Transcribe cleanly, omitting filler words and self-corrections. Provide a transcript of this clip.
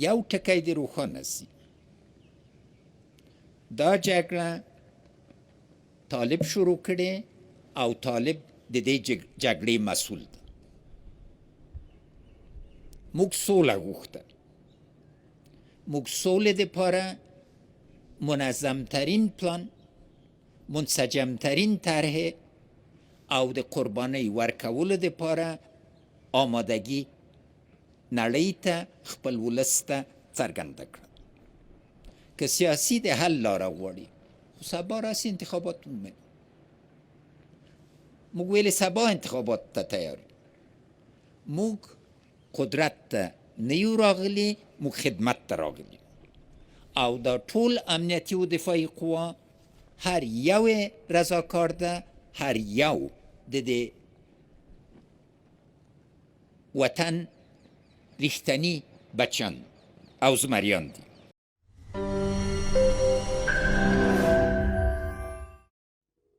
یو ټکی دې روښانه سي، دا جګړه طالب شروع کړې او طالب د دې جګړې مسؤل ده. موږ سوله غوښته، موږ سولې دپاره منظمترین پلان، منسجمترین طرح او د قربانۍ ورکولو دپاره آمادګي نړۍ ته خپل ولس ته څرګنده کړه. که سیاسي د حل لاره غواړي، خو سبا راسي انتخابات ومني. موږ ویلې سبا انتخابات ته تیار یو. موږ قدرت ته نه یو راغلي، موږ خدمت ته راغلي او دا ټول امنیتي و دفاعي قوا هر یو رضاکار ده، هر یو د دې وطن ریښتني بچیان او زمریان دي.